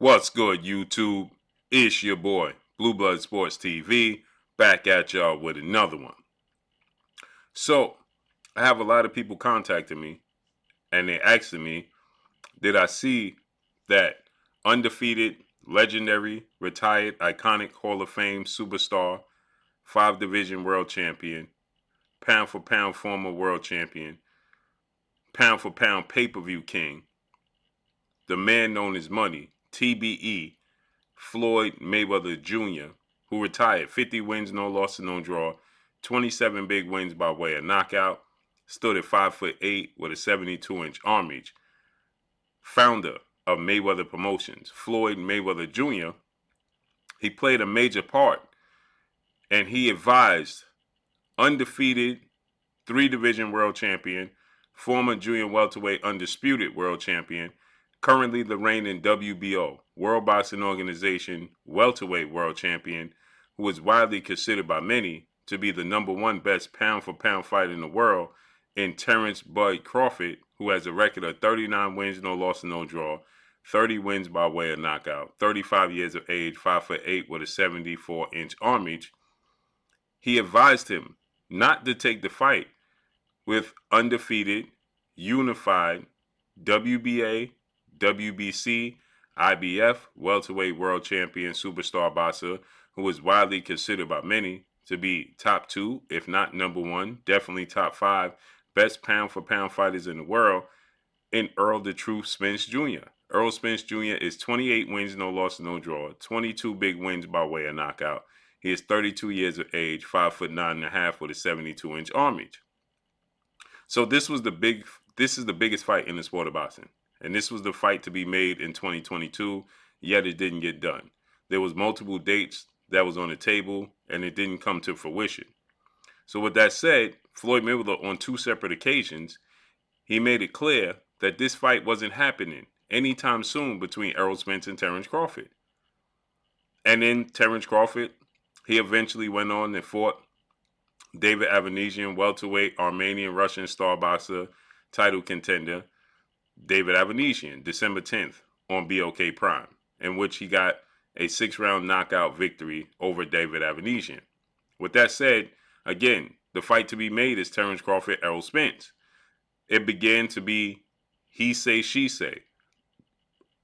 What's good, YouTube? It's your boy, Blue Blood Sports TV, back at y'all with another one. So, I have a lot of people contacting me, and they're asking me, did I see that undefeated, legendary, retired, iconic Hall of Fame superstar, 5 division world champion, pound for pound former world champion, pound for pound pay-per-view king, the man known as Money, TBE, Floyd Mayweather Jr., who retired 50 wins, no loss, and no draw, 27 big wins by way of knockout, stood at 5'8" with a 72-inch arm reach. Founder of Mayweather Promotions, Floyd Mayweather Jr., he played a major part and he advised undefeated 3 division world champion, former junior welterweight undisputed world champion, currently the reigning WBO, World Boxing Organization welterweight world champion, who is widely considered by many to be the #1 best pound-for-pound fighter in the world, in Terence Bud Crawford, who has a record of 39 wins, no loss, and no draw, 30 wins by way of knockout, 35 years of age, 5'8" with a 74-inch arm reach. He advised him not to take the fight with undefeated, unified WBA, WBC, IBF welterweight world champion superstar boxer, who is widely considered by many to be top 2, if not #1, definitely top 5 best pound for pound fighters in the world, in Errol the Truth Spence Jr. Errol Spence Jr. is 28 wins, no loss, no draw, 22 big wins by way of knockout. He is 32 years of age, 5'9.5" with a 72-inch arm reach. So this is the biggest fight in the sport of boxing. And this was the fight to be made in 2022, yet it didn't get done. There was multiple dates that was on the table, and it didn't come to fruition. So with that said, Floyd Mayweather, on 2 separate occasions, he made it clear that this fight wasn't happening anytime soon between Errol Spence and Terence Crawford. And then Terence Crawford, he eventually went on and fought David Avanesian, welterweight Armenian Russian star boxer, title contender, David Avanesian, December 10th on BOK Prime, in which he got a 6-round knockout victory over David Avanesian. With that said, again, the fight to be made is Terence Crawford, Errol Spence. It began to be he say, she say.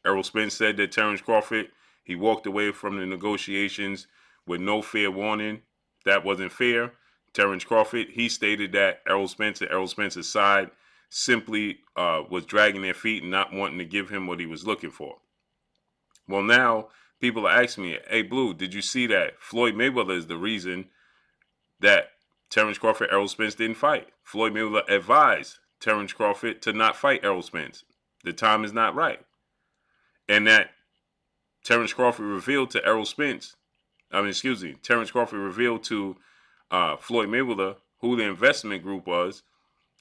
Errol Spence said that Terence Crawford, he walked away from the negotiations with no fair warning. That wasn't fair. Terence Crawford, he stated that Errol Spence and Errol Spence's side simply was dragging their feet and not wanting to give him what he was looking for. Well, now people are asking me, hey, Blue, did you see that Floyd Mayweather is the reason that Terence Crawford, Errol Spence didn't fight? Floyd Mayweather advised Terence Crawford to not fight Errol Spence. The time is not right. And that Terence Crawford revealed to Terence Crawford revealed to Floyd Mayweather who the investment group was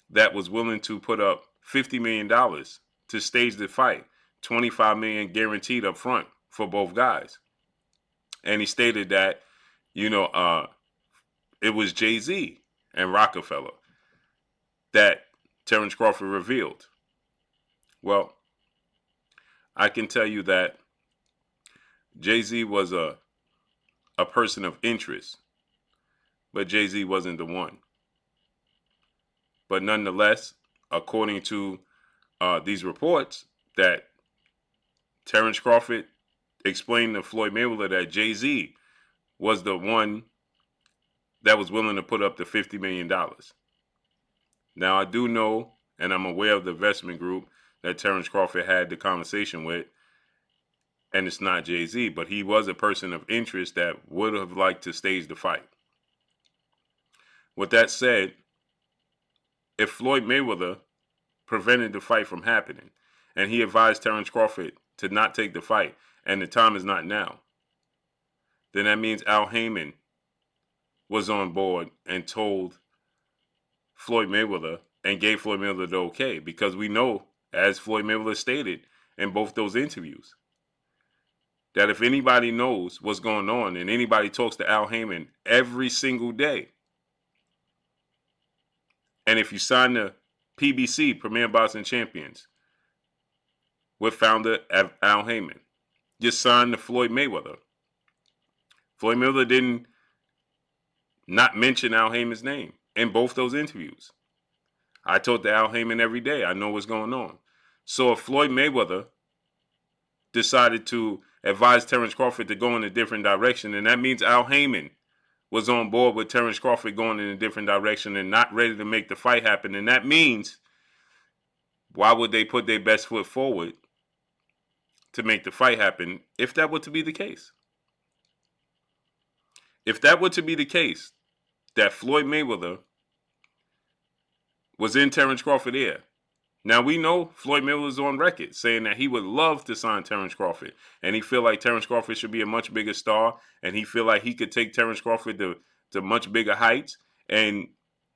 that was willing to put up $50 million to stage the fight, $25 million guaranteed up front for both guys. And he stated that, it was Jay-Z and Rockefeller that Terence Crawford revealed. Well, I can tell you that Jay-Z was a person of interest, but Jay-Z wasn't the one. But nonetheless, according to these reports, that Terence Crawford explained to Floyd Mayweather that Jay-Z was the one that was willing to put up the $50 million. Now, I do know, and I'm aware of the investment group that Terence Crawford had the conversation with, and it's not Jay-Z, but he was a person of interest that would have liked to stage the fight. With that said, if Floyd Mayweather prevented the fight from happening, and he advised Terence Crawford to not take the fight, and the time is not now, then that means Al Heyman was on board and told Floyd Mayweather and gave Floyd Mayweather the okay, because we know, as Floyd Mayweather stated in both those interviews, that if anybody knows what's going on and anybody talks to Al Heyman every single day, and if you sign the PBC, Premier Boxing Champions, with founder Al Heyman, just signed to Floyd Mayweather. Floyd Mayweather didn't not mention Al Heyman's name in both those interviews. I talk to Al Heyman every day. I know what's going on. So if Floyd Mayweather decided to advise Terence Crawford to go in a different direction, and that means Al Heyman was on board with Terence Crawford going in a different direction and not ready to make the fight happen. And that means, why would they put their best foot forward to make the fight happen if that were to be the case? If that were to be the case, that Floyd Mayweather was in Terence Crawford's ear. Now, we know Floyd Mayweather's on record saying that he would love to sign Terence Crawford, and he feel like Terence Crawford should be a much bigger star, and he feel like he could take Terence Crawford to much bigger heights. And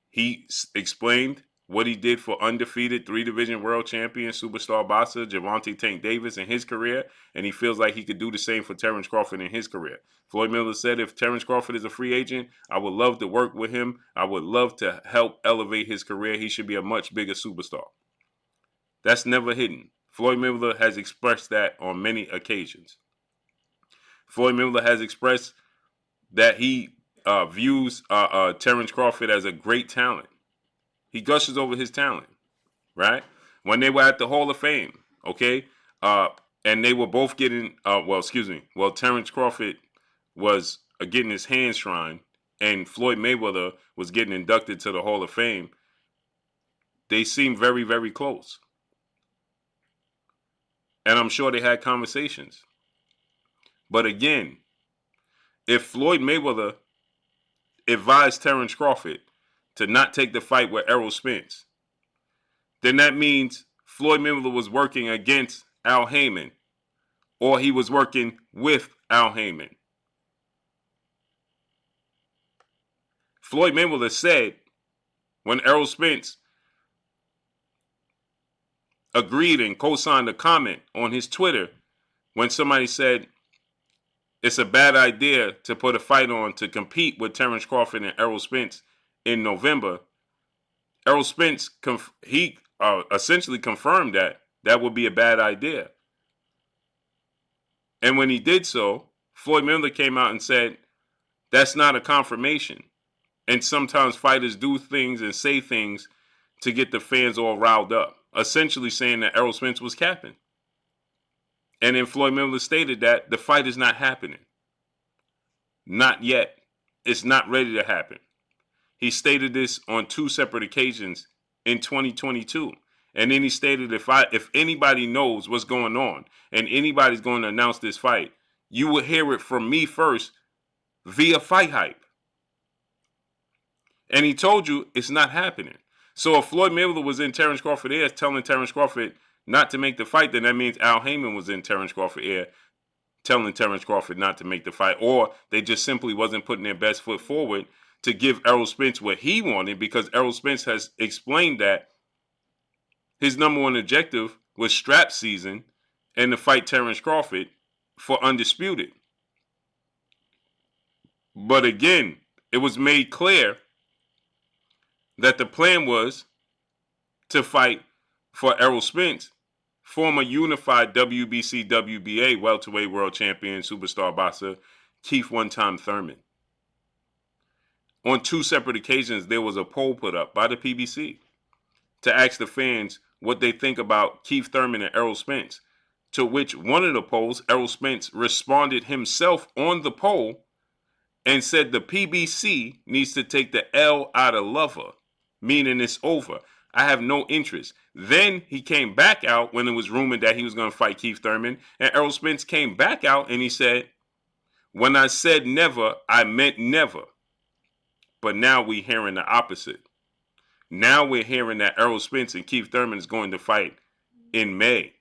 he explained what he did for undefeated 3-division world champion superstar boxer Gervonta Tank Davis in his career, and he feels like he could do the same for Terence Crawford in his career. Floyd Mayweather said, if Terence Crawford is a free agent, I would love to work with him. I would love to help elevate his career. He should be a much bigger superstar. That's never hidden. Floyd Mayweather has expressed that on many occasions. Floyd Mayweather has expressed that he views Terence Crawford as a great talent. He gushes over his talent, right? When they were at the Hall of Fame, okay, and they were both getting, Terence Crawford was getting his hand shrine, and Floyd Mayweather was getting inducted to the Hall of Fame. They seemed very, very close. And I'm sure they had conversations. But again, if Floyd Mayweather advised Terence Crawford to not take the fight with Errol Spence, then that means Floyd Mayweather was working against Al Heyman, or he was working with Al Heyman. Floyd Mayweather said when Errol Spence agreed and co-signed a comment on his Twitter when somebody said it's a bad idea to put a fight on to compete with Terence Crawford and Errol Spence in November, Errol Spence, essentially confirmed that would be a bad idea. And when he did so, Floyd Mayweather came out and said, that's not a confirmation. And sometimes fighters do things and say things to get the fans all riled up, essentially saying that Errol Spence was capping. And then Floyd Mayweather stated that the fight is not happening. Not yet. It's not ready to happen. He stated this on 2 separate occasions in 2022. And then he stated, if anybody knows what's going on and anybody's going to announce this fight, you will hear it from me first via Fight Hype. And he told you it's not happening. So if Floyd Mayweather was in Terence Crawford's ear telling Terence Crawford not to make the fight, then that means Al Heyman was in Terence Crawford's ear telling Terence Crawford not to make the fight. Or they just simply wasn't putting their best foot forward to give Errol Spence what he wanted, because Errol Spence has explained that his number one objective was strap season and to fight Terence Crawford for Undisputed. But again, it was made clear that the plan was to fight for Errol Spence, former unified WBC, WBA welterweight world champion superstar boxer Keith one-time Thurman. On 2 separate occasions, there was a poll put up by the PBC to ask the fans what they think about Keith Thurman and Errol Spence, to which one of the polls, Errol Spence, responded himself on the poll and said the PBC needs to take the L out of lover, meaning it's over. I have no interest. Then he came back out when it was rumored that he was going to fight Keith Thurman, and Errol Spence came back out and he said, when I said never, I meant never. But now we're hearing the opposite. Now we're hearing that Errol Spence and Keith Thurman is going to fight in May.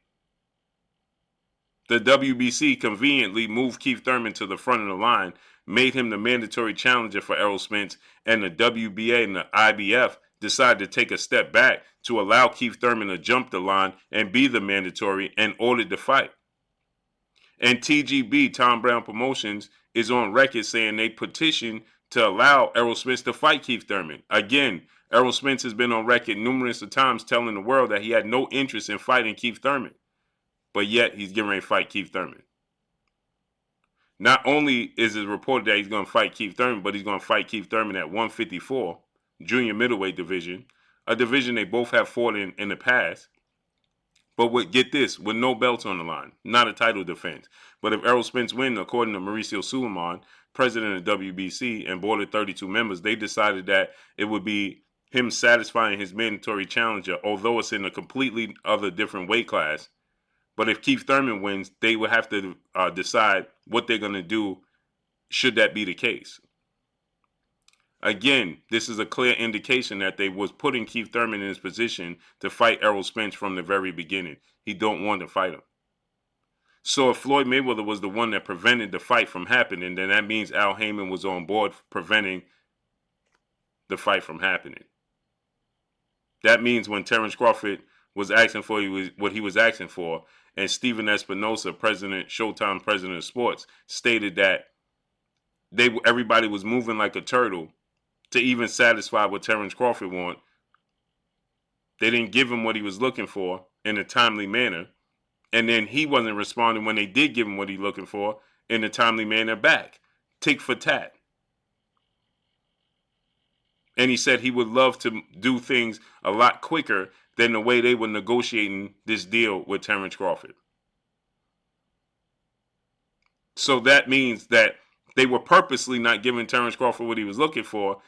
The WBC conveniently moved Keith Thurman to the front of the line, made him the mandatory challenger for Errol Spence, and the WBA and the IBF decided to take a step back to allow Keith Thurman to jump the line and be the mandatory, and ordered the fight. And TGB, Tom Brown Promotions, is on record saying they petitioned to allow Errol Spence to fight Keith Thurman. Again, Errol Spence has been on record numerous of times telling the world that he had no interest in fighting Keith Thurman. But yet, he's getting ready to fight Keith Thurman. Not only is it reported that he's going to fight Keith Thurman, but he's going to fight Keith Thurman at 154, junior middleweight division, a division they both have fought in the past. But get this, with no belts on the line, not a title defense. But if Errol Spence wins, according to Mauricio Suleiman, president of WBC and board of 32 members, they decided that it would be him satisfying his mandatory challenger, although it's in a completely other different weight class. But if Keith Thurman wins, they will have to decide what they're going to do should that be the case. Again, this is a clear indication that they was putting Keith Thurman in his position to fight Errol Spence from the very beginning. He don't want to fight him. So if Floyd Mayweather was the one that prevented the fight from happening, then that means Al Haymon was on board preventing the fight from happening. That means when Terence Crawford was asking for what he was asking for, and Steven Espinosa, Showtime president of sports, stated that everybody was moving like a turtle to even satisfy what Terence Crawford wanted. They didn't give him what he was looking for in a timely manner. And then he wasn't responding when they did give him what he's looking for in a timely manner back. Tick for tat. And he said he would love to do things a lot quicker than the way they were negotiating this deal with Terence Crawford. So that means that they were purposely not giving Terence Crawford what he was looking for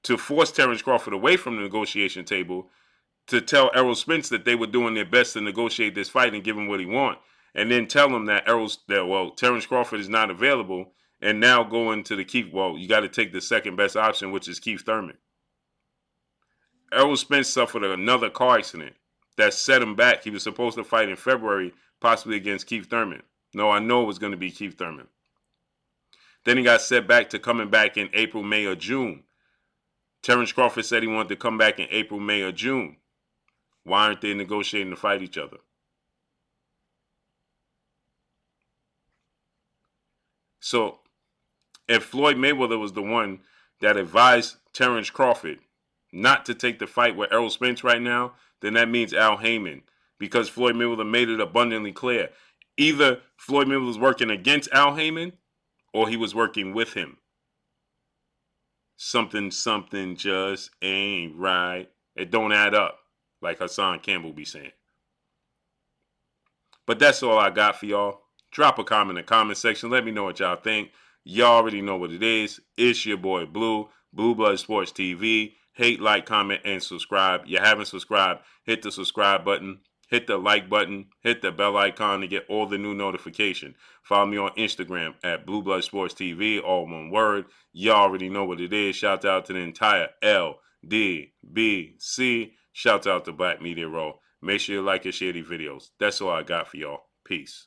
to force Terence Crawford away from the negotiation table, to tell Errol Spence that they were doing their best to negotiate this fight and give him what he want, and then tell him that Terence Crawford is not available, and now go into the you got to take the second best option, which is Keith Thurman. Errol Spence suffered another car accident that set him back. He was supposed to fight in February, possibly against Keith Thurman. No, I know it was going to be Keith Thurman. Then he got set back to coming back in April, May, or June. Terence Crawford said he wanted to come back in April, May, or June. Why aren't they negotiating to fight each other? So, if Floyd Mayweather was the one that advised Terence Crawford not to take the fight with Errol Spence right now, then that means Al Haymon, because Floyd Mayweather made it abundantly clear. Either Floyd Mayweather was working against Al Haymon, or he was working with him. Something just ain't right. It don't add up, like Hassan Campbell be saying. But that's all I got for y'all. Drop a comment in the comment section. Let me know what y'all think. Y'all already know what it is. It's your boy Blue, Blue Blood Sports TV. Hate, like, comment, and subscribe. You haven't subscribed, hit the subscribe button. Hit the like button. Hit the bell icon to get all the new notification. Follow me on Instagram at Blue Blood Sports TV, all one word. Y'all already know what it is. Shout out to the entire LDBC. Shout out to Black Media Row. Make sure you like and share these videos. That's all I got for y'all. Peace.